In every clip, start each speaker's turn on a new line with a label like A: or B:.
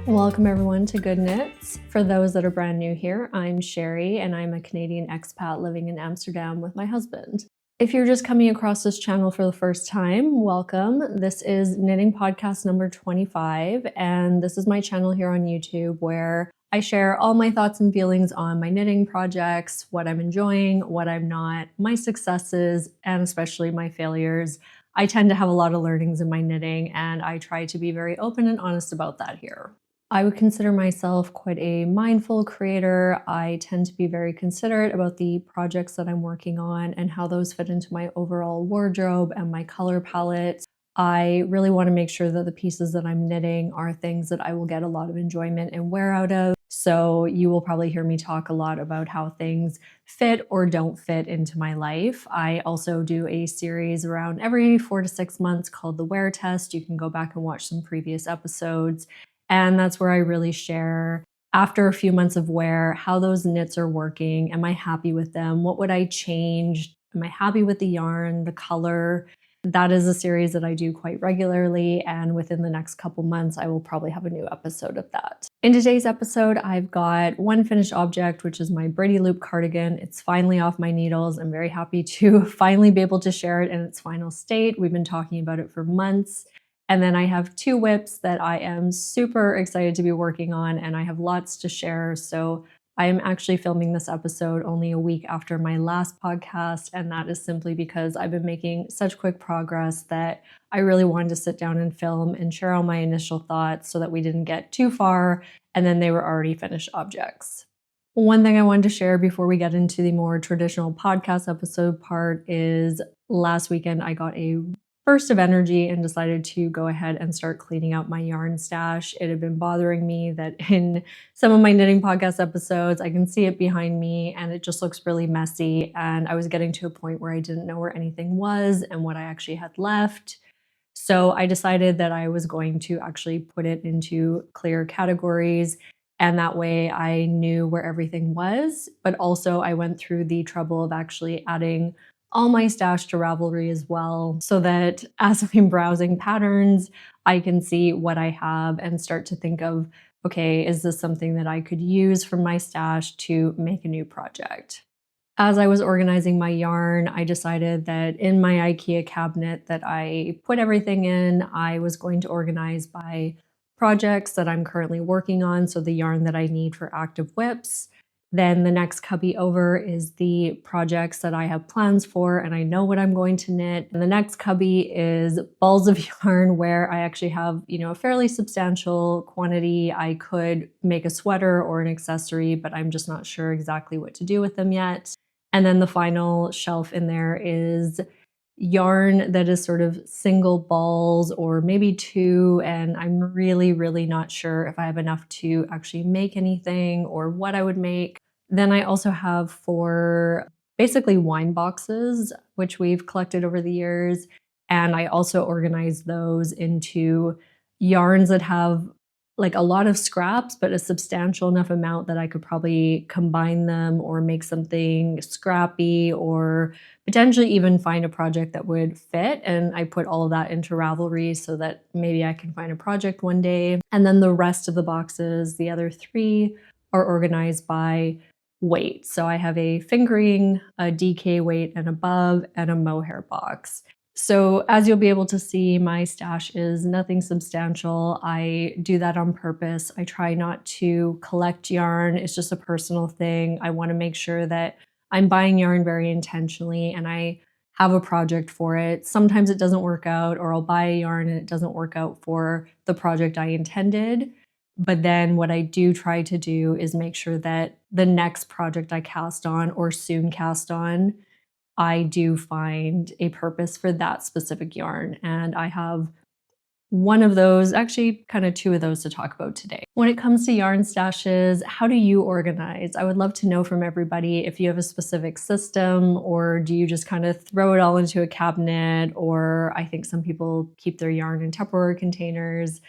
A: Welcome everyone to Goodknits. For those that are brand new here, I'm Sherry and I'm a Canadian expat living in Amsterdam with my husband. If you're just coming across this channel for the first time, welcome. This is Knitting Podcast number 25, and this is my channel here on YouTube where I share all my thoughts and feelings on my knitting projects, what I'm enjoying, what I'm not, my successes, and especially my failures. I tend to have a lot of learnings in my knitting, and I try to be very open and honest about that here. I would consider myself quite a mindful creator. I tend to be very considerate about the projects that I'm working on and how those fit into my overall wardrobe and my color palette. I really want to make sure that the pieces that I'm knitting are things that I will get a lot of enjoyment and wear out of. So you will probably hear me talk a lot about how things fit or don't fit into my life. I also do a series around every 4 to 6 months called the Wear Test. You can go back and watch some previous episodes. And that's where I really share, after a few months of wear, how those knits are working. Am I happy with them? What would I change? Am I happy with the yarn, the color? That is a series that I do quite regularly, and within the next couple months, I will probably have a new episode of that. In today's episode, I've got one finished object, which is my Braidy Loop Cardigan. It's finally off my needles. I'm very happy to finally be able to share it in its final state. We've been talking about it for months. And then I have 2 whips that I am super excited to be working on, and I have lots to share. So I am actually filming this episode only a week after my last podcast, and that is simply because I've been making such quick progress that I really wanted to sit down and film and share all my initial thoughts so that we didn't get too far and then they were already finished objects. One thing I wanted to share before we get into the more traditional podcast episode part is last weekend I got a burst of energy and decided to go ahead and start cleaning out my yarn stash. It had been bothering me that in some of my knitting podcast episodes, I can see it behind me and it just looks really messy. And I was getting to a point where I didn't know where anything was and what I actually had left. So I decided that I was going to actually put it into clear categories. And that way I knew where everything was. But also I went through the trouble of actually adding all my stash to Ravelry as well, so that as I'm browsing patterns, I can see what I have and start to think of, okay, is this something that I could use from my stash to make a new project? As I was organizing my yarn, I decided that in my IKEA cabinet that I put everything in, I was going to organize by projects that I'm currently working on, so the yarn that I need for active whips. Then the next cubby over is the projects that I have plans for and I know what I'm going to knit. And the next cubby is balls of yarn where I actually have, a fairly substantial quantity. I could make a sweater or an accessory, but I'm just not sure exactly what to do with them yet. And then the final shelf in there is yarn that is sort of single balls or maybe 2, and I'm really, really not sure if I have enough to actually make anything or what I would make. Then I also have 4 basically wine boxes, which we've collected over the years, and I also organize those into yarns that have like a lot of scraps, but a substantial enough amount that I could probably combine them or make something scrappy or potentially even find a project that would fit. And I put all of that into Ravelry so that maybe I can find a project one day. And then the rest of the boxes, the other 3, are organized by weight. So I have a fingering, a DK weight and above, and a Mohair box. So as you'll be able to see, my stash is nothing substantial. I do that on purpose. I try not to collect yarn. It's just a personal thing. I want to make sure that I'm buying yarn very intentionally and I have a project for it. Sometimes it doesn't work out, or I'll buy a yarn and it doesn't work out for the project I intended. But then what I do try to do is make sure that the next project I cast on or soon cast on, I do find a purpose for that specific yarn. And I have one of those, actually kind of 2 of those to talk about today. When it comes to yarn stashes, how do you organize? I would love to know from everybody if you have a specific system, or do you just kind of throw it all into a cabinet, or I think some people keep their yarn in Tupperware containers.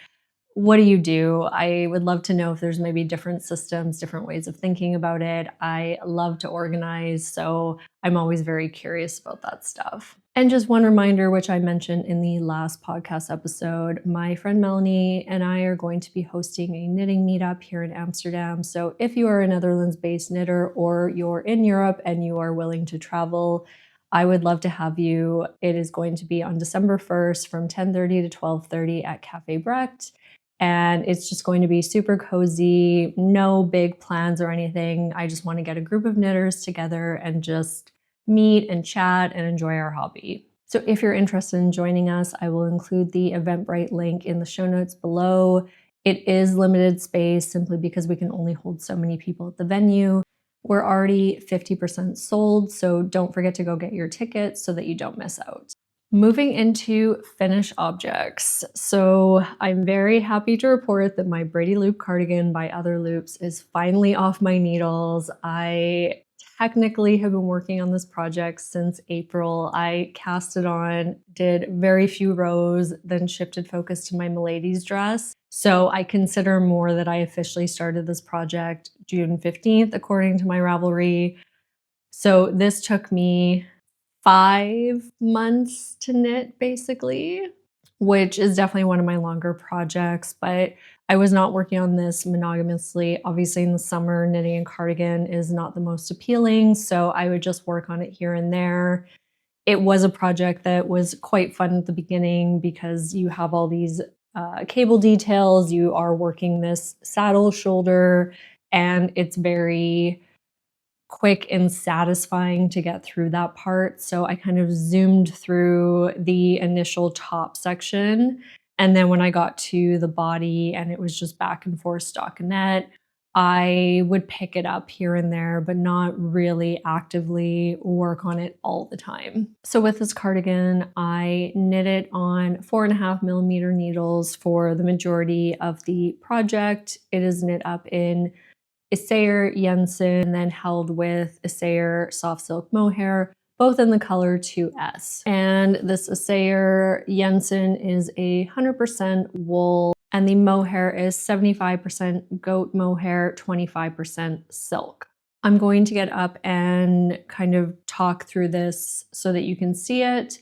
A: What do you do? I would love to know if there's maybe different systems, different ways of thinking about it. I love to organize, so I'm always very curious about that stuff. And just one reminder, which I mentioned in the last podcast episode, my friend Melanie and I are going to be hosting a knitting meetup here in Amsterdam. So if you are a Netherlands-based knitter or you're in Europe and you are willing to travel, I would love to have you. It is going to be on December 1st from 10:30 to 12:30 at Cafe Brecht. And it's just going to be super cozy, no big plans or anything. I just want to get a group of knitters together and just meet and chat and enjoy our hobby. So if you're interested in joining us, I will include the Eventbrite link in the show notes below. It is limited space simply because we can only hold so many people at the venue. We're already 50% sold, so don't forget to go get your tickets so that you don't miss out. Moving into finished objects. So I'm very happy to report that my Braidy Loop Cardigan by Other Loops is finally off my needles. I technically have been working on this project since April. I cast it on, did very few rows, then shifted focus to my Milady's dress. So I consider more that I officially started this project June 15th, according to my Ravelry. So this took me 5 months to knit, basically, which is definitely one of my longer projects, but I was not working on this monogamously. Obviously, in the summer, knitting a cardigan is not the most appealing, so I would just work on it here and there. It was a project that was quite fun at the beginning because you have all these cable details, you are working this saddle shoulder, and it's very quick and satisfying to get through that part. So I kind of zoomed through the initial top section. And then when I got to the body and it was just back and forth stockinette, I would pick it up here and there, but not really actively work on it all the time. So with this cardigan, I knit it on 4.5mm needles for the majority of the project. It is knit up in Isayer Jensen, then held with Isayer Soft Silk Mohair, both in the color 2S. And this Isayer Jensen is 100% wool, and the mohair is 75% goat mohair, 25% silk. I'm going to get up and kind of talk through this so that you can see it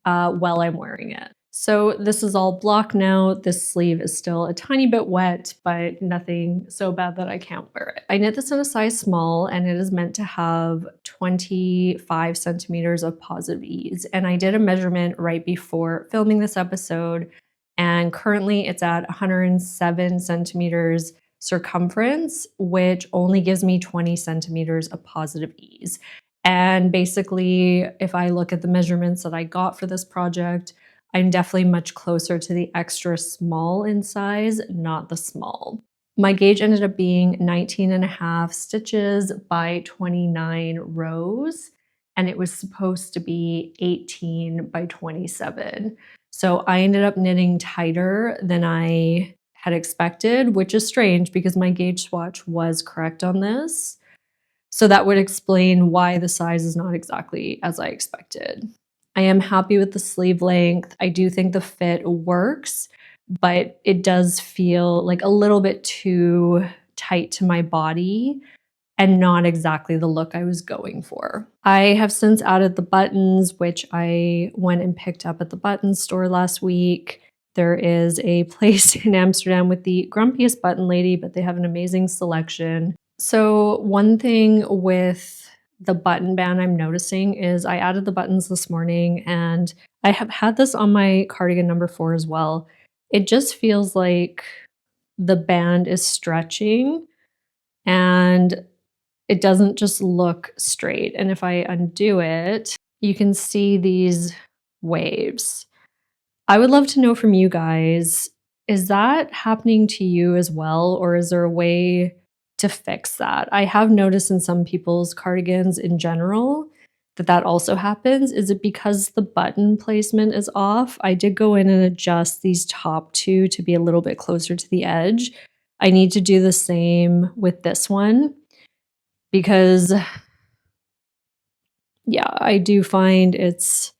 A: while I'm wearing it. So this is all block now. This sleeve is still a tiny bit wet, but nothing so bad that I can't wear it. I knit this in a size small, and it is meant to have 25 centimeters of positive ease. And I did a measurement right before filming this episode, and currently it's at 107 centimeters circumference, which only gives me 20 centimeters of positive ease. And basically, if I look at the measurements that I got for this project, I'm definitely much closer to the extra small in size, not the small. My gauge ended up being 19.5 stitches by 29 rows, and it was supposed to be 18 by 27. So I ended up knitting tighter than I had expected, which is strange because my gauge swatch was correct on this. So that would explain why the size is not exactly as I expected. I am happy with the sleeve length. I do think the fit works, but it does feel like a little bit too tight to my body and not exactly the look I was going for. I have since added the buttons, which I went and picked up at the button store last week. There is a place in Amsterdam with the grumpiest button lady, but they have an amazing selection. So one thing with the button band I'm noticing is I added the buttons this morning, and I have had this on my cardigan number 4 as well. It just feels like the band is stretching and it doesn't just look straight. And if I undo it, you can see these waves. I would love to know from you guys, is that happening to you as well, or is there a way to fix that? I have noticed in some people's cardigans in general that also happens. Is it because the button placement is off? I did go in and adjust these top two to be a little bit closer to the edge. I need to do the same with this one because, yeah, I do find it's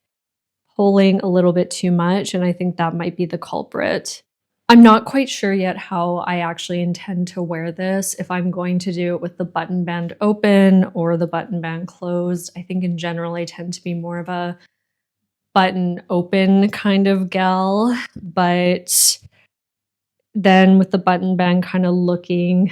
A: pulling a little bit too much, and I think that might be the culprit. I'm not quite sure yet how I actually intend to wear this, if I'm going to do it with the button band open or the button band closed. I think in general I tend to be more of a button open kind of gal, but then with the button band kind of looking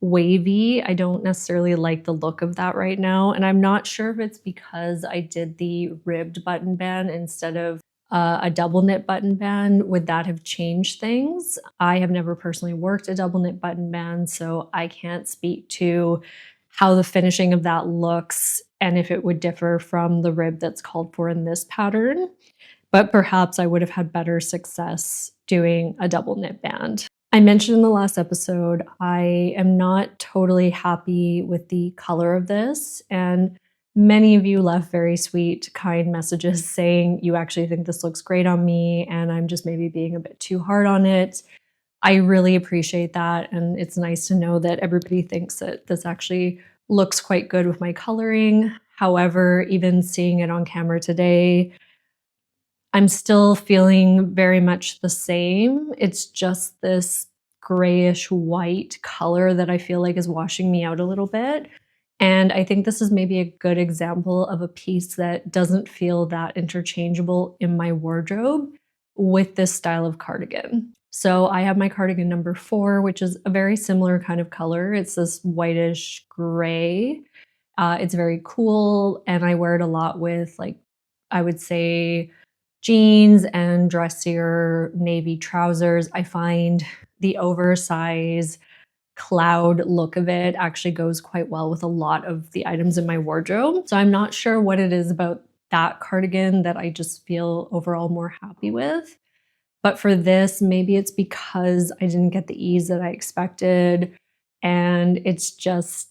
A: wavy, I don't necessarily like the look of that right now. And I'm not sure if it's because I did the ribbed button band instead of a double knit button band. Would that have changed things? I have never personally worked a double knit button band, so I can't speak to how the finishing of that looks and if it would differ from the rib that's called for in this pattern. But perhaps I would have had better success doing a double knit band. I mentioned in the last episode, I am not totally happy with the color of this, and many of you left very sweet, kind messages saying you actually think this looks great on me and I'm just maybe being a bit too hard on it. I really appreciate that, and it's nice to know that everybody thinks that this actually looks quite good with my coloring. However, even seeing it on camera today, I'm still feeling very much the same. It's just this grayish white color that I feel like is washing me out a little bit. And I think this is maybe a good example of a piece that doesn't feel that interchangeable in my wardrobe with this style of cardigan. So I have my cardigan number 4, which is a very similar kind of color. It's this whitish gray. It's very cool, and I wear it a lot with, like, I would say, jeans and dressier navy trousers. I find the oversized cloud look of it actually goes quite well with a lot of the items in my wardrobe. So I'm not sure what it is about that cardigan that I just feel overall more happy with. But for this, maybe it's because I didn't get the ease that I expected. And it's just,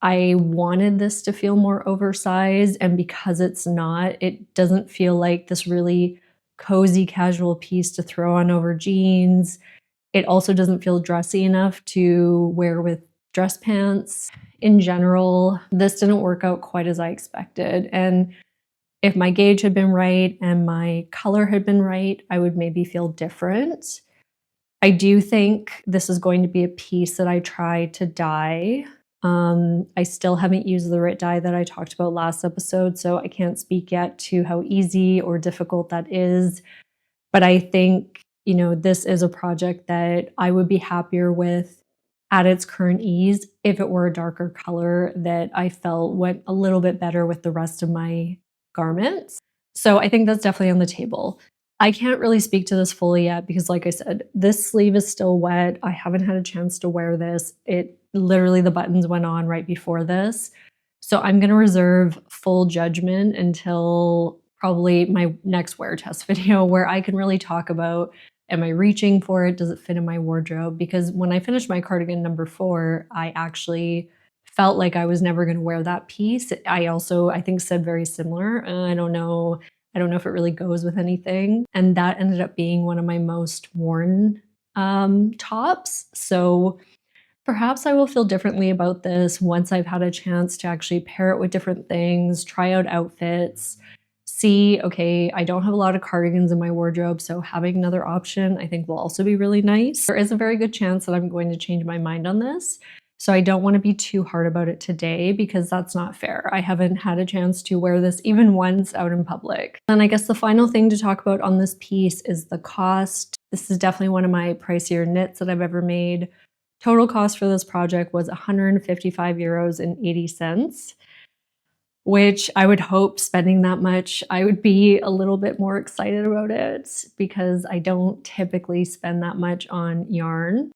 A: I wanted this to feel more oversized. And because it's not, it doesn't feel like this really cozy casual piece to throw on over jeans. It also doesn't feel dressy enough to wear with dress pants. In general, this didn't work out quite as I expected. And if my gauge had been right and my color had been right, I would maybe feel different. I do think this is going to be a piece that I try to dye. I still haven't used the RIT dye that I talked about last episode, so I can't speak yet to how easy or difficult that is. But I think, this is a project that I would be happier with at its current ease if it were a darker color that I felt went a little bit better with the rest of my garments. So I think that's definitely on the table. I can't really speak to this fully yet because, like I said, this sleeve is still wet. I haven't had a chance to wear this. It literally, the buttons went on right before this. So I'm going to reserve full judgment until probably my next wear test video where I can really talk about, am I reaching for it? Does it fit in my wardrobe? Because when I finished my cardigan number 4, I actually felt like I was never going to wear that piece. I also, I think, said very similar. I don't know if it really goes with anything. And that ended up being one of my most worn tops. So perhaps I will feel differently about this once I've had a chance to actually pair it with different things, try out outfits, see, okay, I don't have a lot of cardigans in my wardrobe, so having another option I think will also be really nice. There is a very good chance that I'm going to change my mind on this. So I don't want to be too hard about it today because that's not fair. I haven't had a chance to wear this even once out in public. And I guess the final thing to talk about on this piece is the cost. This is definitely one of my pricier knits that I've ever made. Total cost for this project was 155 euros and 80 cents, which I would hope spending that much, I would be a little bit more excited about it because I don't typically spend that much on yarn.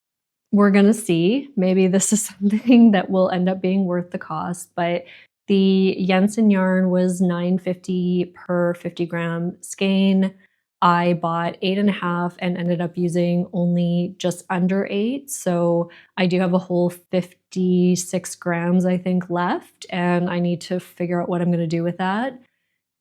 A: We're gonna see. Maybe this is something that will end up being worth the cost, but the Jensen yarn was $9.50 per 50-gram skein. I bought 8.5 and ended up using only just under 8. So I do have a whole 56 grams, I think, left, and I need to figure out what I'm gonna do with that.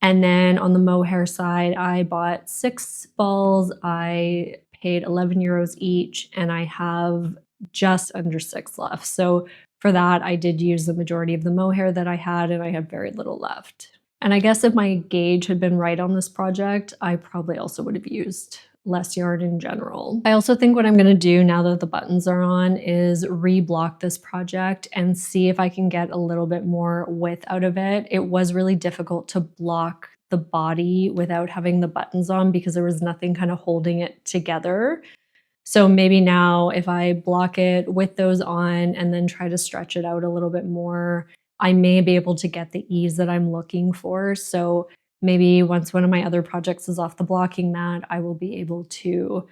A: And then on the Mohair side, I bought 6 balls. I paid 11 euros each, and I have just under 6 left. So for that, I did use the majority of the Mohair that I had, and I have very little left. And I guess if my gauge had been right on this project, I probably also would have used less yarn in general. I also think what I'm going to do now that the buttons are on is reblock this project and see if I can get a little bit more width out of it. It was really difficult to block the body without having the buttons on because there was nothing kind of holding it together. So maybe now if I block it with those on and then try to stretch it out a little bit more, I may be able to get the ease that I'm looking for. So maybe once one of my other projects is off the blocking mat, I will be able to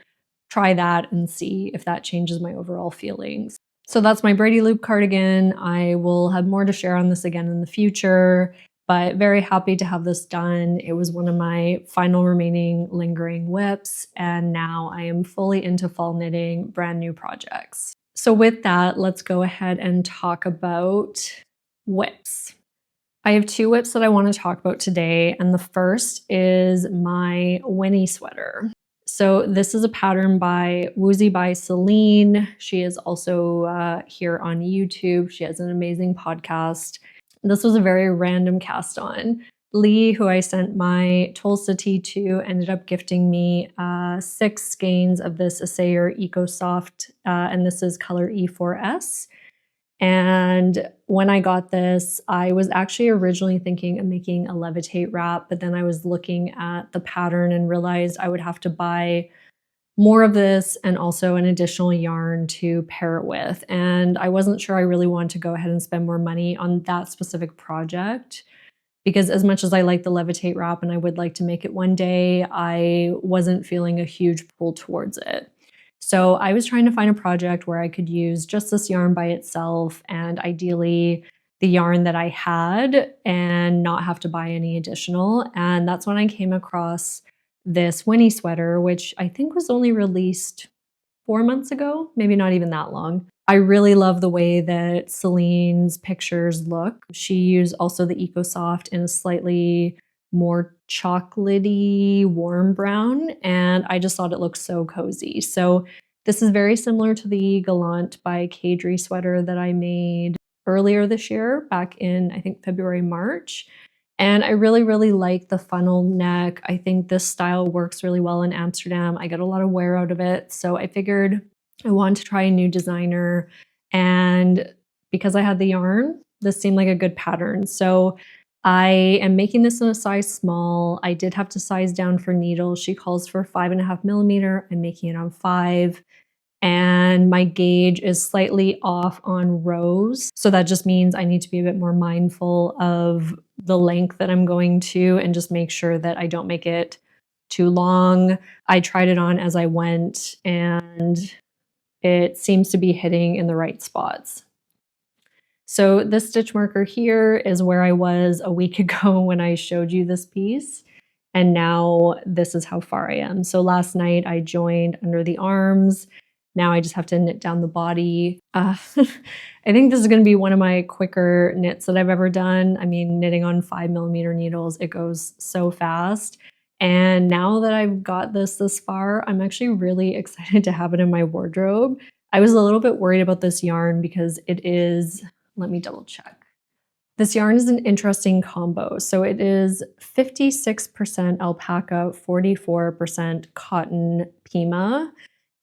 A: try that and see if that changes my overall feelings. So that's my Braidy Loop cardigan. I will have more to share on this again in the future, but very happy to have this done. It was one of my final remaining lingering whips, and now I am fully into fall knitting, brand new projects. So with that, let's go ahead and talk about whips. I have two whips that I want to talk about today, and the first is my Winnie sweater. So this is a pattern by Woozy by Céline. She is also here on YouTube. She has an amazing podcast. This was a very random cast on. Lee, who I sent my Tulsa tee to, ended up gifting me 6 skeins of this Assayer Eco Soft, and this is color E4S. And when I got this, I was actually originally thinking of making a levitate wrap, but then I was looking at the pattern and realized I would have to buy more of this and also an additional yarn to pair it with. And I wasn't sure I really wanted to go ahead and spend more money on that specific project because as much as I like the levitate wrap and I would like to make it one day, I wasn't feeling a huge pull towards it. So I was trying to find a project where I could use just this yarn by itself and ideally the yarn that I had and not have to buy any additional. And that's when I came across this Winnie sweater, which I think was only released 4 months ago, maybe not even that long. I really love the way that Celine's pictures look. She used also the Eco Soft in a slightly more chocolatey, warm brown, and I just thought it looked so cozy. So this is very similar to the Gallant by Kadri sweater that I made earlier this year, back in, I think, February, March. And I really, really like the funnel neck. I think this style works really well in Amsterdam. I get a lot of wear out of it. So I figured I wanted to try a new designer. And because I had the yarn, this seemed like a good pattern. So I am making this in a size small. I did have to size down for needles. She calls for 5.5 millimeter. I'm making it on 5. And my gauge is slightly off on rows. So that just means I need to be a bit more mindful of the length that I'm going to and just make sure that I don't make it too long. I tried it on as I went and it seems to be hitting in the right spots. So this stitch marker here is where I was a week ago when I showed you this piece. And now this is how far I am. So last night I joined under the arms. Now I just have to knit down the body. I think this is going to be one of my quicker knits that I've ever done. I mean, knitting on 5 millimeter needles, it goes so fast. And now that I've got this far, I'm actually really excited to have it in my wardrobe. I was a little bit worried about this yarn because it is, let me double check. This yarn is an interesting combo. So it is 56% alpaca, 44% cotton Pima.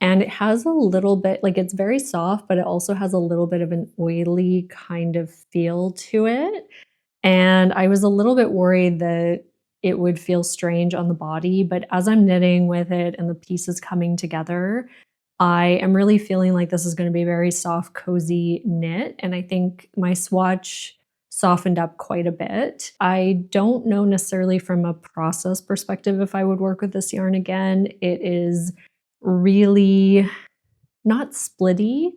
A: And it has a little bit, like it's very soft, but it also has a little bit of an oily kind of feel to it. And I was a little bit worried that it would feel strange on the body, but as I'm knitting with it and the pieces coming together, I am really feeling like this is going to be a very soft, cozy knit. And I think my swatch softened up quite a bit. I don't know necessarily from a process perspective if I would work with this yarn again. It is really not splitty,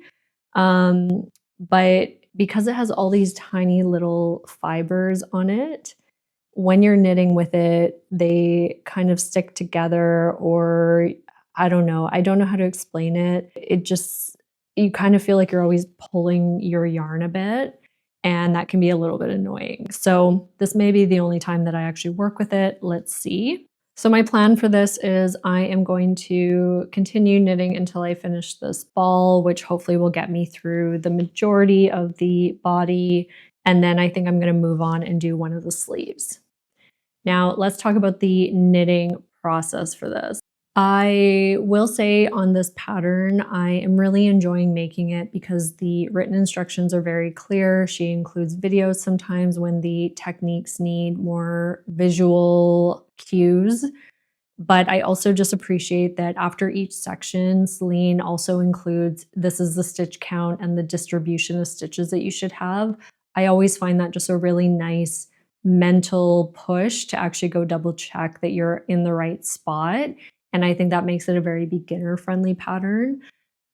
A: but because it has all these tiny little fibers on it, when you're knitting with it, they kind of stick together, or I don't know how to explain it. It just, you kind of feel like you're always pulling your yarn a bit, and that can be a little bit annoying. So this may be the only time that I actually work with it. Let's see. So my plan for this is I am going to continue knitting until I finish this ball, which hopefully will get me through the majority of the body. And then I think I'm going to move on and do one of the sleeves. Now let's talk about the knitting process for this. I will say on this pattern, I am really enjoying making it because the written instructions are very clear. She includes videos sometimes when the techniques need more visual cues. But I also just appreciate that after each section, Céline also includes this is the stitch count and the distribution of stitches that you should have. I always find that just a really nice mental push to actually go double check that you're in the right spot. And I think that makes it a very beginner friendly pattern.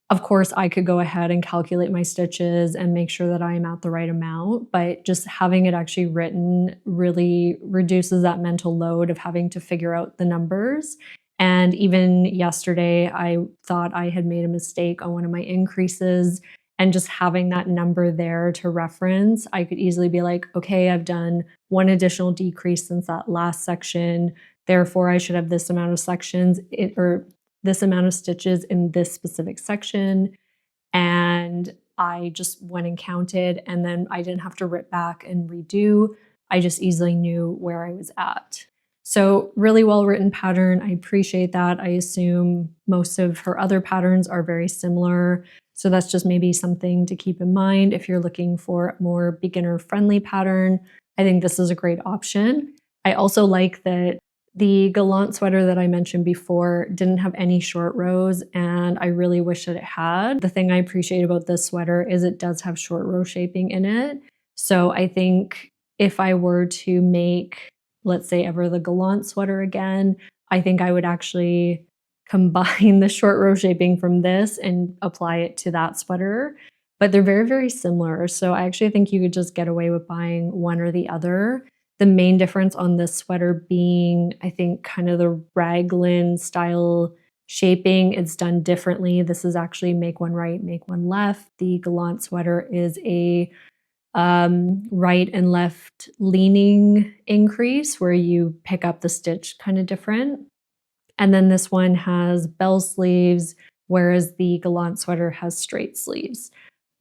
A: Of course, I could go ahead and calculate my stitches and make sure that I am at the right amount, but just having it actually written really reduces that mental load of having to figure out the numbers. And even yesterday, I thought I had made a mistake on one of my increases, and just having that number there to reference, I could easily be like, okay, I've done one additional decrease since that last section. Therefore, I should have this amount of sections or this amount of stitches in this specific section. And I just went and counted, and then I didn't have to rip back and redo. I just easily knew where I was at. So really well written pattern. I appreciate that. I assume most of her other patterns are very similar. So that's just maybe something to keep in mind if you're looking for a more beginner friendly pattern. I think this is a great option. I also like that the Gallant sweater that I mentioned before didn't have any short rows, and I really wish that it had. The thing I appreciate about this sweater is it does have short row shaping in it. So I think if I were to make, let's say, ever the Gallant sweater again, I think I would actually combine the short row shaping from this and apply it to that sweater. But they're very, very similar. So I actually think you could just get away with buying one or the other. The main difference on this sweater being, I think, kind of the raglan style shaping. It's done differently. This is actually make one right, make one left. The Gallant sweater is a right and left leaning increase where you pick up the stitch kind of different. And then this one has bell sleeves, whereas the Gallant sweater has straight sleeves.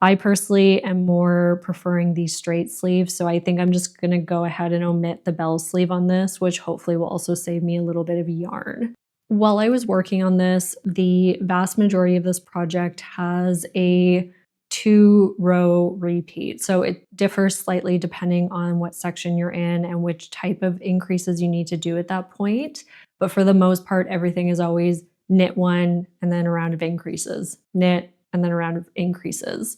A: I personally am more preferring these straight sleeves, so I think I'm just going to go ahead and omit the bell sleeve on this, which hopefully will also save me a little bit of yarn. While I was working on this, the vast majority of this project has a 2-row repeat. So it differs slightly depending on what section you're in and which type of increases you need to do at that point. But for the most part, everything is always knit one and then a round of increases, knit and then a round of increases.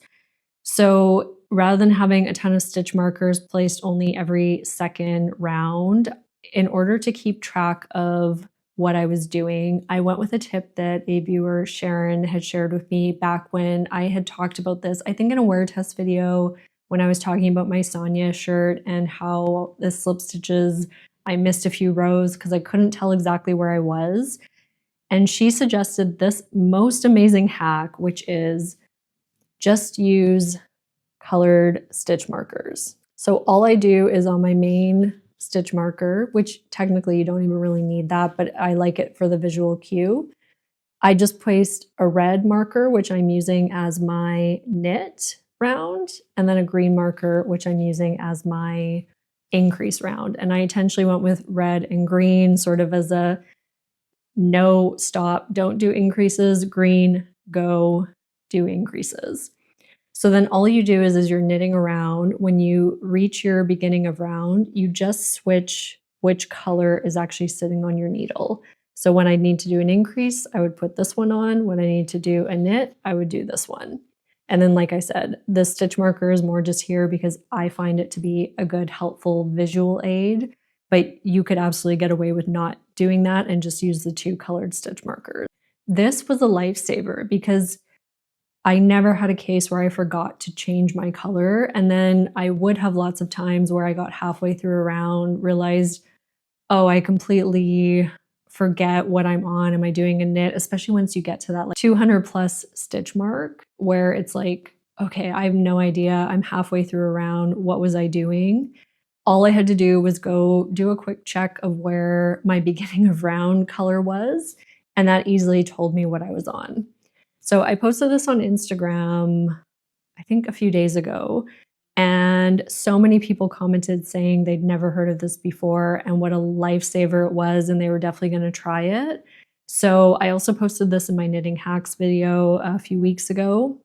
A: So rather than having a ton of stitch markers placed only every second round, in order to keep track of what I was doing, I went with a tip that a viewer, Sharon, had shared with me back when I had talked about this, I think in a wear test video when I was talking about my Sonia shirt and how the slip stitches, I missed a few rows because I couldn't tell exactly where I was. And she suggested this most amazing hack, which is just use colored stitch markers. So all I do is on my main stitch marker, which technically you don't even really need that, but I like it for the visual cue. I just placed a red marker, which I'm using as my knit round, and then a green marker, which I'm using as my increase round. And I intentionally went with red and green sort of as a no, stop, don't do increases, green, go, do increases. So then all you do is you're knitting around. When you reach your beginning of round, you just switch which color is actually sitting on your needle. So when I need to do an increase, I would put this one on. When I need to do a knit, I would do this one. And then, like I said, the stitch marker is more just here because I find it to be a good, helpful visual aid. But you could absolutely get away with not doing that and just use the 2 colored stitch markers. This was a lifesaver because I never had a case where I forgot to change my color. And then I would have lots of times where I got halfway through a round, realized, oh, I completely forget what I'm on. Am I doing a knit? Especially once you get to that 200 plus stitch mark where it's like, okay, I have no idea. I'm halfway through a round. What was I doing? All I had to do was go do a quick check of where my beginning of round color was, and that easily told me what I was on. So I posted this on Instagram, I think a few days ago, and so many people commented saying they'd never heard of this before and what a lifesaver it was, and they were definitely going to try it. So I also posted this in my knitting hacks video a few weeks ago.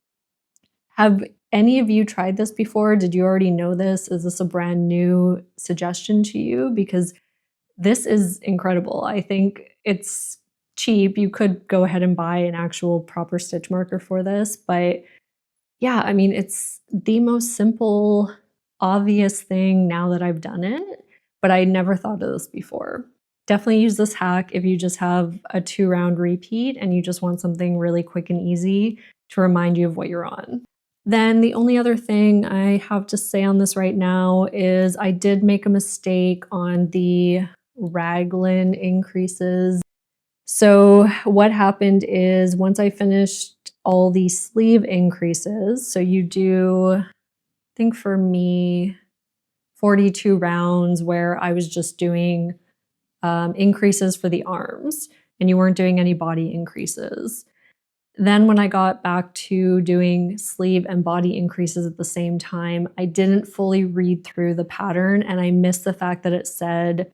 A: Have any of you tried this before? Did you already know this? Is this a brand new suggestion to you? Because this is incredible. I think it's cheap. You could go ahead and buy an actual proper stitch marker for this, but yeah, I mean, it's the most simple, obvious thing now that I've done it, but I never thought of this before. Definitely use this hack if you just have a 2-round repeat and you just want something really quick and easy to remind you of what you're on. Then the only other thing I have to say on this right now is I did make a mistake on the raglan increases. So what happened is once I finished all the sleeve increases, so you do, I think for me, 42 rounds where I was just doing increases for the arms and you weren't doing any body increases. Then when I got back to doing sleeve and body increases at the same time, I didn't fully read through the pattern and I missed the fact that it said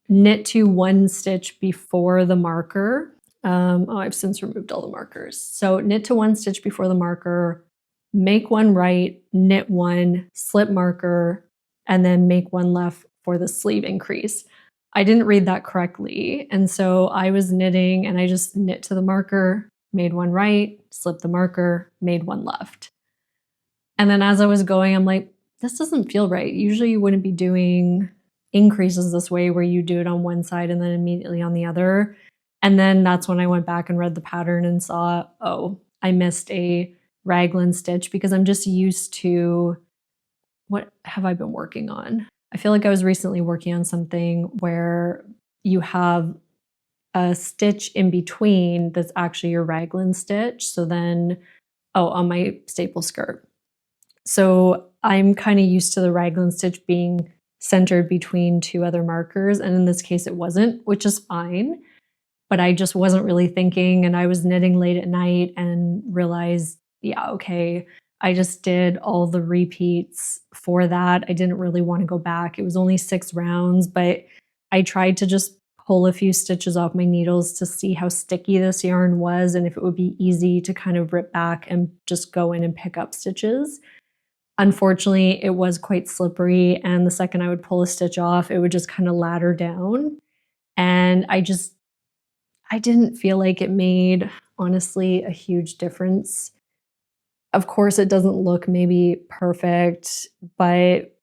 A: knit to 1 stitch before the marker. I've since removed all the markers. So knit to 1 stitch before the marker, make 1 right, knit 1, slip marker, and then make 1 left for the sleeve increase. I didn't read that correctly. And so I was knitting and I just knit to the marker, made 1 right, slipped the marker, made 1 left. And then as I was going, I'm like, this doesn't feel right. Usually you wouldn't be doing increases this way where you do it on one side and then immediately on the other. And then that's when I went back and read the pattern and saw, oh, I missed a raglan stitch because I'm just used to, what have I been working on? I feel like I was recently working on something where you have a stitch in between that's actually your raglan stitch. So then, on my staple skirt. So I'm kind of used to the raglan stitch being centered between 2 other markers. And in this case, it wasn't, which is fine. But I just wasn't really thinking. And I was knitting late at night and realized, yeah, okay, I just did all the repeats for that. I didn't really want to go back. It was only 6 rounds, but I tried to just pull a few stitches off my needles to see how sticky this yarn was and if it would be easy to kind of rip back and just go in and pick up stitches. Unfortunately, it was quite slippery, and the second I would pull a stitch off, it would just kind of ladder down. And I didn't feel like it made, honestly, a huge difference. Of course, it doesn't look maybe perfect, but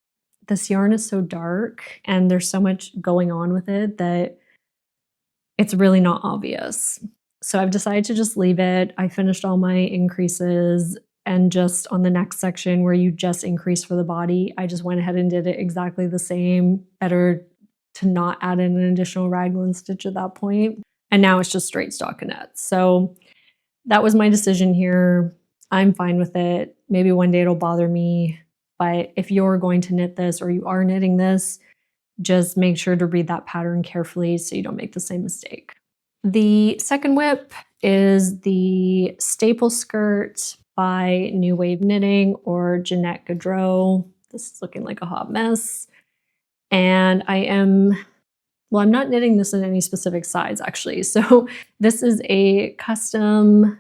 A: this yarn is so dark and there's so much going on with it that it's really not obvious. So I've decided to just leave it. I finished all my increases, and just on the next section where you just increase for the body, I just went ahead and did it exactly the same. Better to not add in an additional raglan stitch at that point. And now it's just straight stockinette. So that was my decision here. I'm fine with it. Maybe one day it'll bother me, but if you're going to knit this or you are knitting this, just make sure to read that pattern carefully so you don't make the same mistake. The second whip is the staple skirt by New Wave Knitting or Jeanette Gaudreau. This is looking like a hot mess. And I'm not knitting this in any specific size actually. So this is a custom,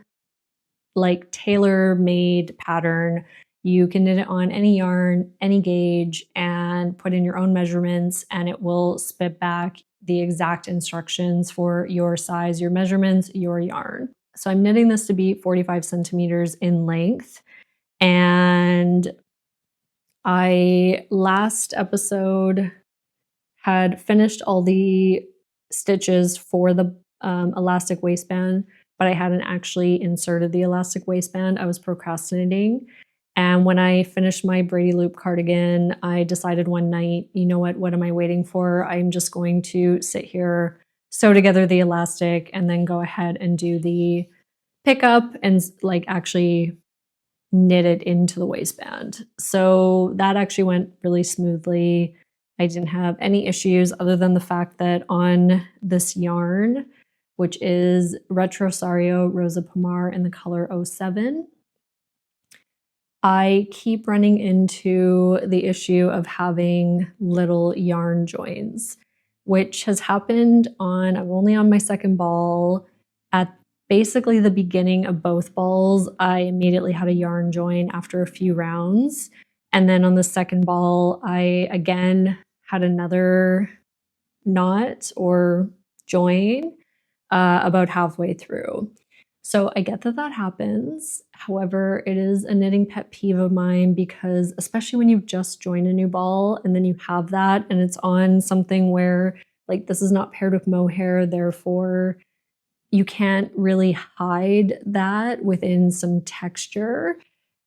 A: like tailor-made pattern. You can knit it on any yarn, any gauge, and put in your own measurements, and it will spit back the exact instructions for your size, your measurements, your yarn. So I'm knitting this to be 45 centimeters in length. And I last episode had finished all the stitches for the elastic waistband, but I hadn't actually inserted the elastic waistband. I was procrastinating. And when I finished my Braidy Loop cardigan, I decided one night, you know what am I waiting for? I'm just going to sit here, sew together the elastic, and then go ahead and do the pickup and like actually knit it into the waistband. So that actually went really smoothly. I didn't have any issues other than the fact that on this yarn, which is Retrosario Rosa Pomar in the color 07, I keep running into the issue of having little yarn joins, which has happened I'm only on my second ball. At basically the beginning of both balls, I immediately had a yarn join after a few rounds. And then on the second ball, I again had another knot or join about halfway through. So I get that happens. However, it is a knitting pet peeve of mine because especially when you've just joined a new ball and then you have that and it's on something where like this is not paired with mohair, therefore you can't really hide that within some texture.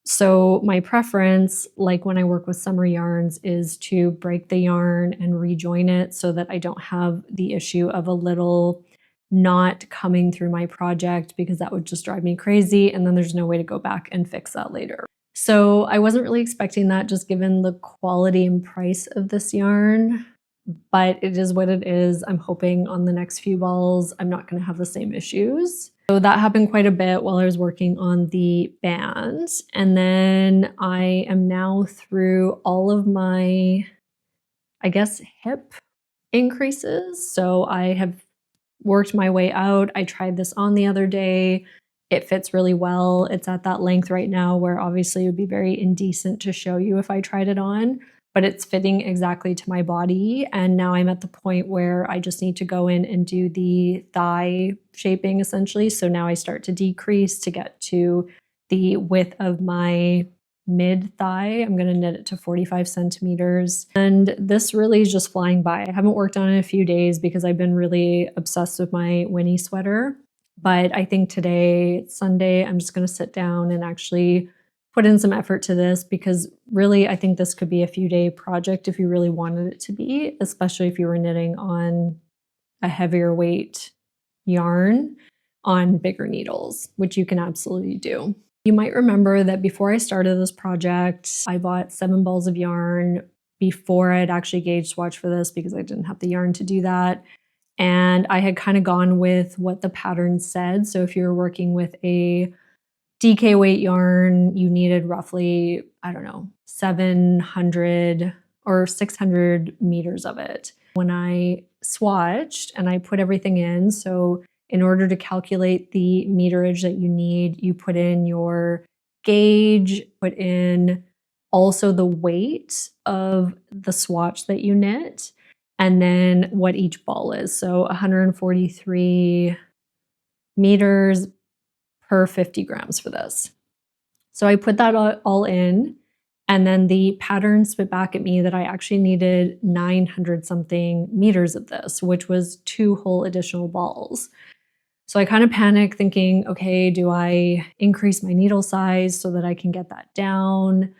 A: So my preference, like when I work with summer yarns, is to break the yarn and rejoin it so that I don't have the issue of a little knot coming through my project, because that would just drive me crazy. And then there's no way to go back and fix that later. So I wasn't really expecting that, just given the quality and price of this yarn, but it is what it is. I'm hoping on the next few balls, I'm not going to have the same issues. So that happened quite a bit while I was working on the band. And then I am now through all of my, I guess, hip increases. So I have worked my way out. I tried this on the other day. It fits really well. It's at that length right now where obviously it would be very indecent to show you if I tried it on, but it's fitting exactly to my body. And now I'm at the point where I just need to go in and do the thigh shaping essentially. So now I start to decrease to get to the width of my mid thigh. I'm going to knit it to 45 centimeters. And this really is just flying by. I haven't worked on it in a few days because I've been really obsessed with my Winnie sweater. But I think today, it's Sunday, I'm just going to sit down and actually put in some effort to this, because really I think this could be a few-day project if you really wanted it to be, especially if you were knitting on a heavier weight yarn on bigger needles, which you can absolutely do. You might remember that before I started this project, I bought 7 balls of yarn before I'd actually gauge swatch for this because I didn't have the yarn to do that. And I had kind of gone with what the pattern said. So if you're working with a DK weight yarn, you needed roughly, I don't know, 700 or 600 meters of it. When I swatched and I put everything in, so in order to calculate the meterage that you need, you put in your gauge, put in also the weight of the swatch that you knit, and then what each ball is. So 143 meters per 50 grams for this. So I put that all in, and then the pattern spit back at me that I actually needed 900 something meters of this, which was 2 whole additional balls. So I kind of panicked thinking, okay, do I increase my needle size so that I can get that down?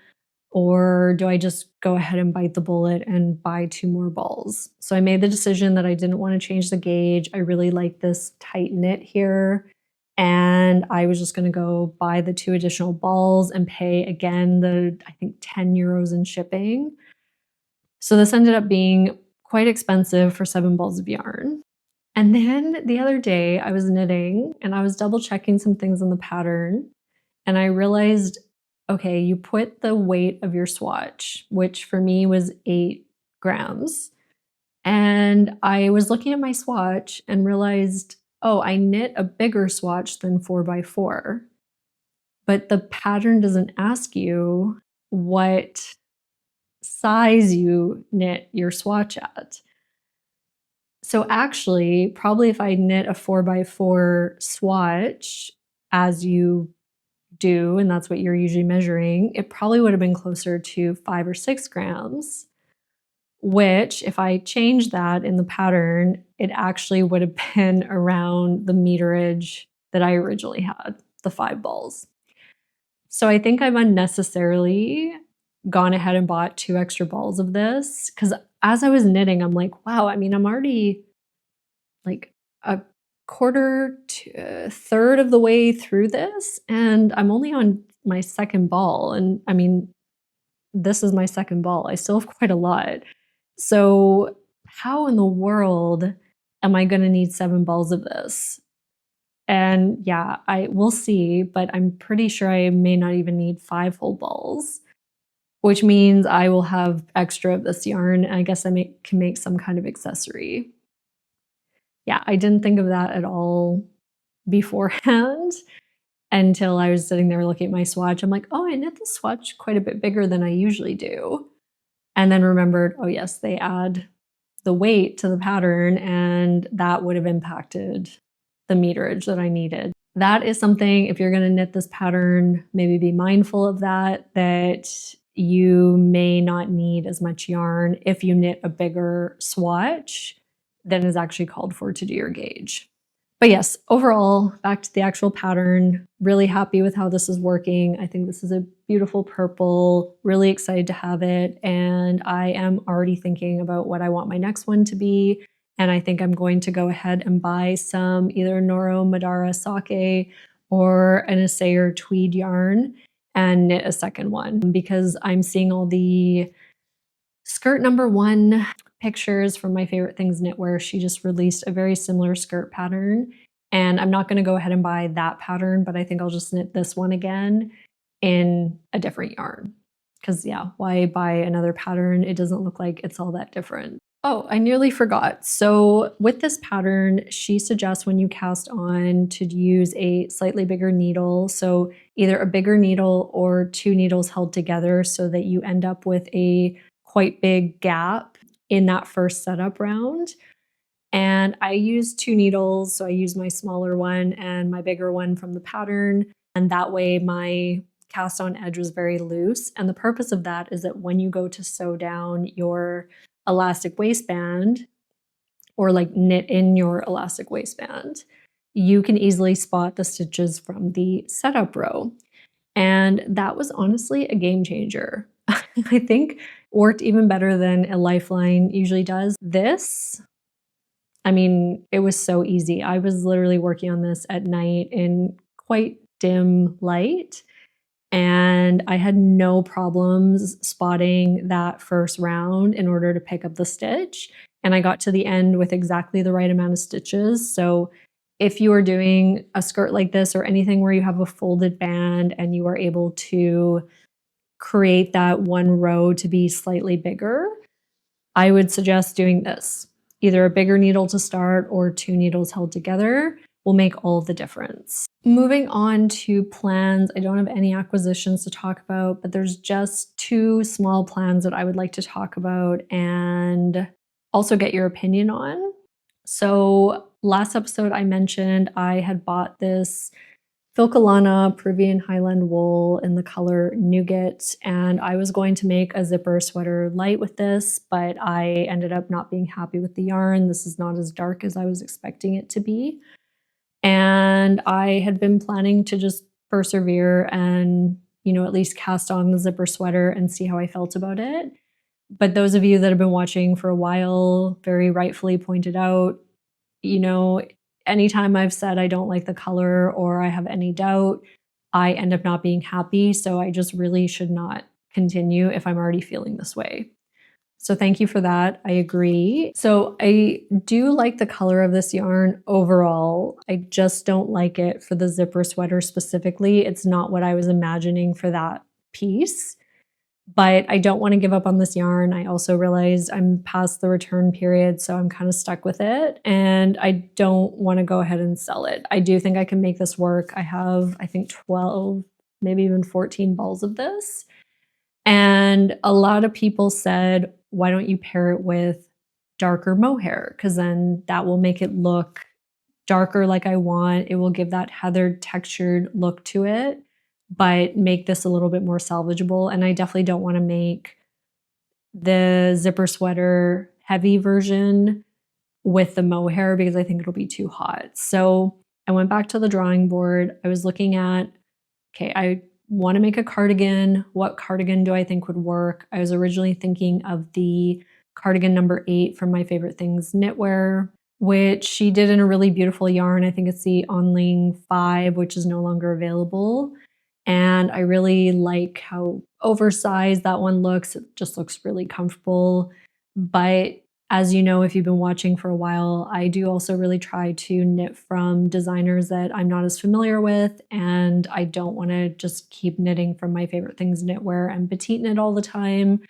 A: Or do I just go ahead and bite the bullet and buy 2 more balls? So I made the decision that I didn't want to change the gauge. I really like this tight knit here. And I was just going to go buy the 2 additional balls and pay again I think 10 euros in shipping. So this ended up being quite expensive for 7 balls of yarn. And then the other day I was knitting and I was double checking some things on the pattern, and I realized, okay, you put the weight of your swatch, which for me was 8 grams. And I was looking at my swatch and realized, oh, I knit a bigger swatch than 4x4. But the pattern doesn't ask you what size you knit your swatch at. So actually, probably if I knit a 4x4 swatch, as you do, and that's what you're usually measuring, it probably would have been closer to 5 or 6 grams, which if I changed that in the pattern, it actually would have been around the meterage that I originally had, the 5 balls. So I think I've unnecessarily gone ahead and bought 2 extra balls of this, because as I was knitting, I'm like, wow, I mean, I'm already like a quarter to a third of the way through this, and I'm only on my second ball. And I mean, this is my second ball. I still have quite a lot. So how in the world am I going to need 7 balls of this? And yeah, I will see, but I'm pretty sure I may not even need 5 whole balls. which means I will have extra of this yarn. I guess I can make some kind of accessory. Yeah, I didn't think of that at all beforehand until I was sitting there looking at my swatch. I'm like, oh, I knit the swatch quite a bit bigger than I usually do. And then remembered, oh yes, they add the weight to the pattern and that would have impacted the meterage that I needed. That is something, if you're going to knit this pattern, maybe be mindful of that you may not need as much yarn if you knit a bigger swatch than is actually called for to do your gauge. But yes, overall, back to the actual pattern, really happy with how this is working. I think this is a beautiful purple, really excited to have it. And I am already thinking about what I want my next one to be. And I think I'm going to go ahead and buy some either Noro Madara Sake or an Assayer tweed yarn and knit a second one, because I'm seeing all the skirt number 1 pictures from My Favorite Things Knitwear. She just released a very similar skirt pattern, and I'm not going to go ahead and buy that pattern, but I think I'll just knit this one again in a different yarn. Because yeah, why buy another pattern? It doesn't look like it's all that different. Oh, I nearly forgot. So with this pattern, she suggests when you cast on to use a slightly bigger needle. So either a bigger needle or 2 needles held together so that you end up with a quite big gap in that first setup round. And I use 2 needles. So I use my smaller one and my bigger one from the pattern. And that way my cast on edge was very loose. And the purpose of that is that when you go to sew down your elastic waistband or like knit in your elastic waistband, you can easily spot the stitches from the setup row. And that was honestly a game changer. I think worked even better than a lifeline usually does. This, I mean, it was so easy. I was literally working on this at night in quite dim light, and I had no problems spotting that first round in order to pick up the stitch. And I got to the end with exactly the right amount of stitches. So if you are doing a skirt like this or anything where you have a folded band and you are able to create that one row to be slightly bigger, I would suggest doing this. Either a bigger needle to start or 2 needles held together will make all the difference. Moving on to plans, I don't have any acquisitions to talk about, but there's just 2 small plans that I would like to talk about and also get your opinion on. So last episode I mentioned I had bought this Filcolana Peruvian Highland wool in the color Nougat, and I was going to make a zipper sweater light with this, but I ended up not being happy with the yarn. This is not as dark as I was expecting it to be. And I had been planning to just persevere and, at least cast on the zipper sweater and see how I felt about it. But those of you that have been watching for a while very rightfully pointed out, anytime I've said I don't like the color or I have any doubt, I end up not being happy. So I just really should not continue if I'm already feeling this way. So thank you for that. I agree. So I do like the color of this yarn overall. I just don't like it for the zipper sweater specifically. It's not what I was imagining for that piece. But I don't want to give up on this yarn. I also realized I'm past the return period, so I'm kind of stuck with it. And I don't want to go ahead and sell it. I do think I can make this work. I have, I think, 12, maybe even 14 balls of this. And a lot of people said, why don't you pair it with darker mohair? Because then that will make it look darker like I want. It will give that heathered textured look to it, but make this a little bit more salvageable. And I definitely don't want to make the zipper sweater heavy version with the mohair because I think it'll be too hot. So I went back to the drawing board. I was looking at, okay, I want to make a cardigan. What cardigan do I think would work? I was originally thinking of the cardigan number 8 from My Favorite Things Knitwear, which she did in a really beautiful yarn. I think it's the Onling 5, which is no longer available. And I really like how oversized that one looks. It just looks really comfortable. But As you know, if you've been watching for a while, I do also really try to knit from designers that I'm not as familiar with, and I don't want to just keep knitting from my favorite things knitwear and petite knit all the time.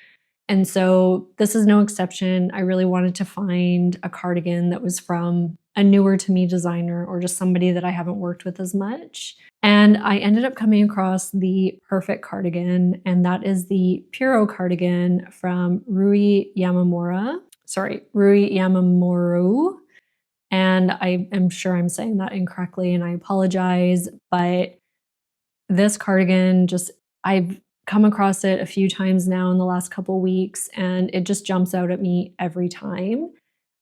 A: And so this is no exception. I really wanted to find a cardigan that was from a newer to me designer or just somebody that I haven't worked with as much. And I ended up coming across the perfect cardigan, and that is the Puro cardigan from Rui Yamamuro. And I am sure I'm saying that incorrectly, and I apologize, but this cardigan I've come across it a few times now in the last couple weeks, and it just jumps out at me every time.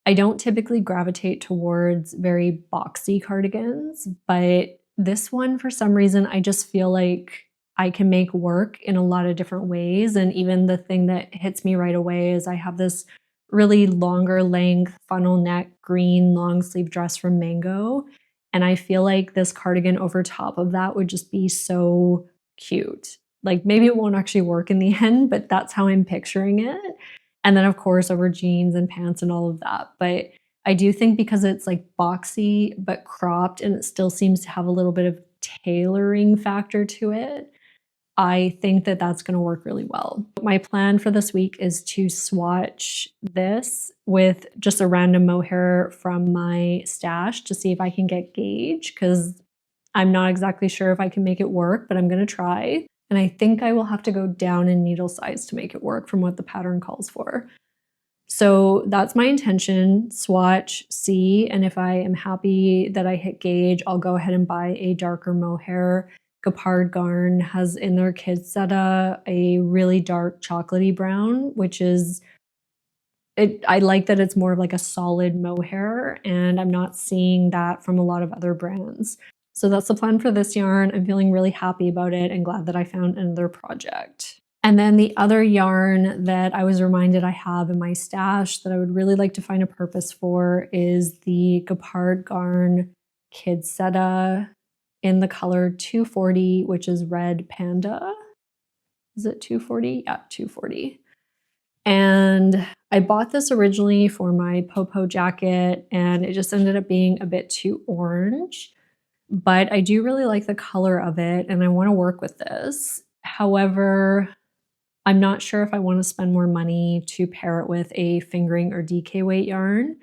A: I don't typically gravitate towards very boxy cardigans, but this one, for some reason, I just feel like I can make work in a lot of different ways. And even the thing that hits me right away is I have this really longer length funnel neck green long sleeve dress from Mango. And I feel like this cardigan over top of that would just be so cute. Like maybe it won't actually work in the end, but that's how I'm picturing it. And then of course over jeans and pants and all of that. But I do think because it's like boxy but cropped and it still seems to have a little bit of tailoring factor to it, I think that that's going to work really well. My plan for this week is to swatch this with just a random mohair from my stash to see if I can get gauge, because I'm not exactly sure if I can make it work, but I'm going to try. And I think I will have to go down in needle size to make it work from what the pattern calls for. So that's my intention, swatch, see, and if I am happy that I hit gauge, I'll go ahead and buy a darker mohair. Gapard Garn has in their kids set a really dark chocolatey brown, which is, I like that it's more of like a solid mohair, and I'm not seeing that from a lot of other brands. So that's the plan for this yarn. I'm feeling really happy about it and glad that I found another project. And then the other yarn that I was reminded I have in my stash that I would really like to find a purpose for is the Gapard Garn Kids Setta in the color 240, which is Red Panda. Is it 240? Yeah, 240. And I bought this originally for my Popo jacket, and it just ended up being a bit too orange. But I do really like the color of it, and I want to work with this. However, I'm not sure if I want to spend more money to pair it with a fingering or DK weight yarn.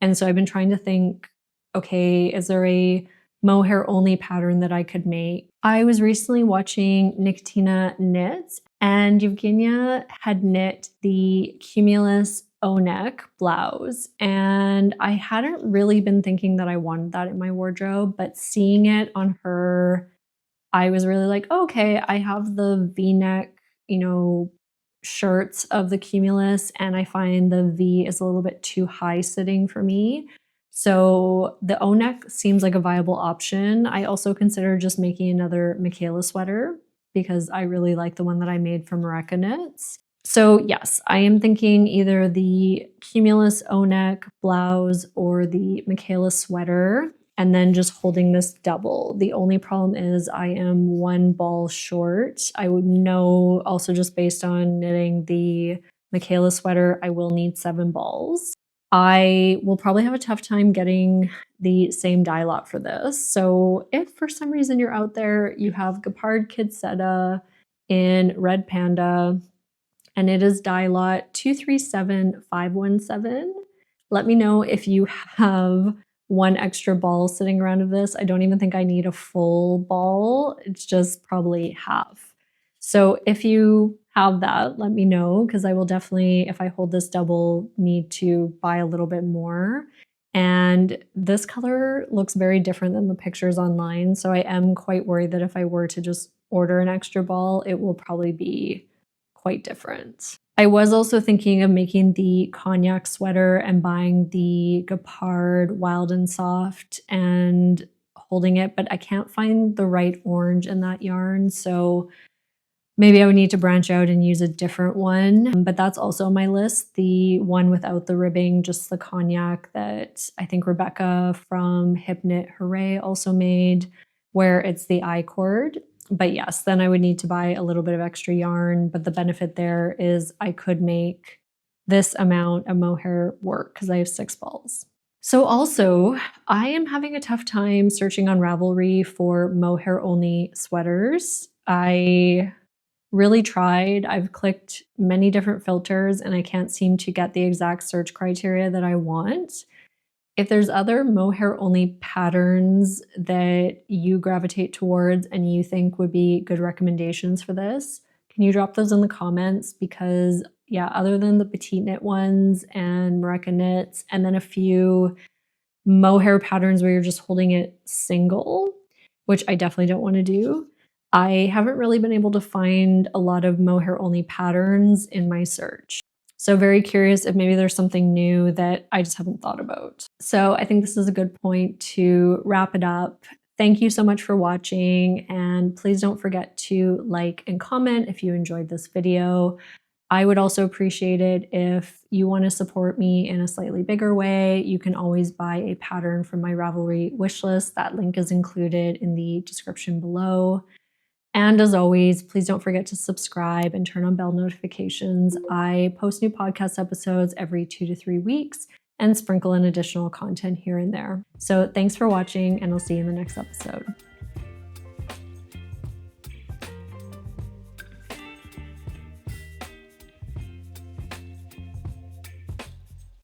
A: And so I've been trying to think, okay, is there a mohair only pattern that I could make? I was recently watching Nicotina Knits, and Evgenia had knit the Cumulus O-neck blouse. And I hadn't really been thinking that I wanted that in my wardrobe, but seeing it on her, I was really like, oh, okay, I have the V-neck, shirts of the Cumulus, and I find the V is a little bit too high sitting for me. So the O-neck seems like a viable option. I also consider just making another Micaela sweater because I really like the one that I made from Mareka Knits. So yes, I am thinking either the Cumulus O-neck blouse or the Micaela sweater, and then just holding this double. The only problem is I am one ball short. I would know also just based on knitting the Micaela sweater, I will need 7 balls. I will probably have a tough time getting the same dye lot for this. So if for some reason you're out there, you have Gapard Kids Setta in Red Panda, and it is dye lot 237517. Let me know if you have one extra ball sitting around of this. I don't even think I need a full ball. It's just probably half. So if you have that, let me know, because I will definitely, if I hold this double, need to buy a little bit more. And this color looks very different than the pictures online. So I am quite worried that if I were to just order an extra ball, it will probably be quite different. I was also thinking of making the Cognac sweater and buying the Gapard Wild and Soft and holding it, but I can't find the right orange in that yarn. So maybe I would need to branch out and use a different one, but that's also on my list. The one without the ribbing, just the Cognac that I think Rebecca from Hip Knit Hooray also made, where it's the I-cord. But yes, then I would need to buy a little bit of extra yarn, but the benefit there is I could make this amount of mohair work because I have 6 balls. So also, I am having a tough time searching on Ravelry for mohair only sweaters. I really tried. I've clicked many different filters and I can't seem to get the exact search criteria that I want. If there's other mohair only patterns that you gravitate towards and you think would be good recommendations for this, can you drop those in the comments? Because yeah, other than the petite knit ones and Mareka knits, and then a few mohair patterns where you're just holding it single, which I definitely don't want to do, I haven't really been able to find a lot of mohair only patterns in my search. So very curious if maybe there's something new that I just haven't thought about. So I think this is a good point to wrap it up. Thank you so much for watching, and please don't forget to like and comment if you enjoyed this video. I would also appreciate it if you want to support me in a slightly bigger way. You can always buy a pattern from my Ravelry wishlist. That link is included in the description below. And as always, please don't forget to subscribe and turn on bell notifications. I post new podcast episodes every 2 to 3 weeks and sprinkle in additional content here and there. So thanks for watching, and I'll see you in the next episode.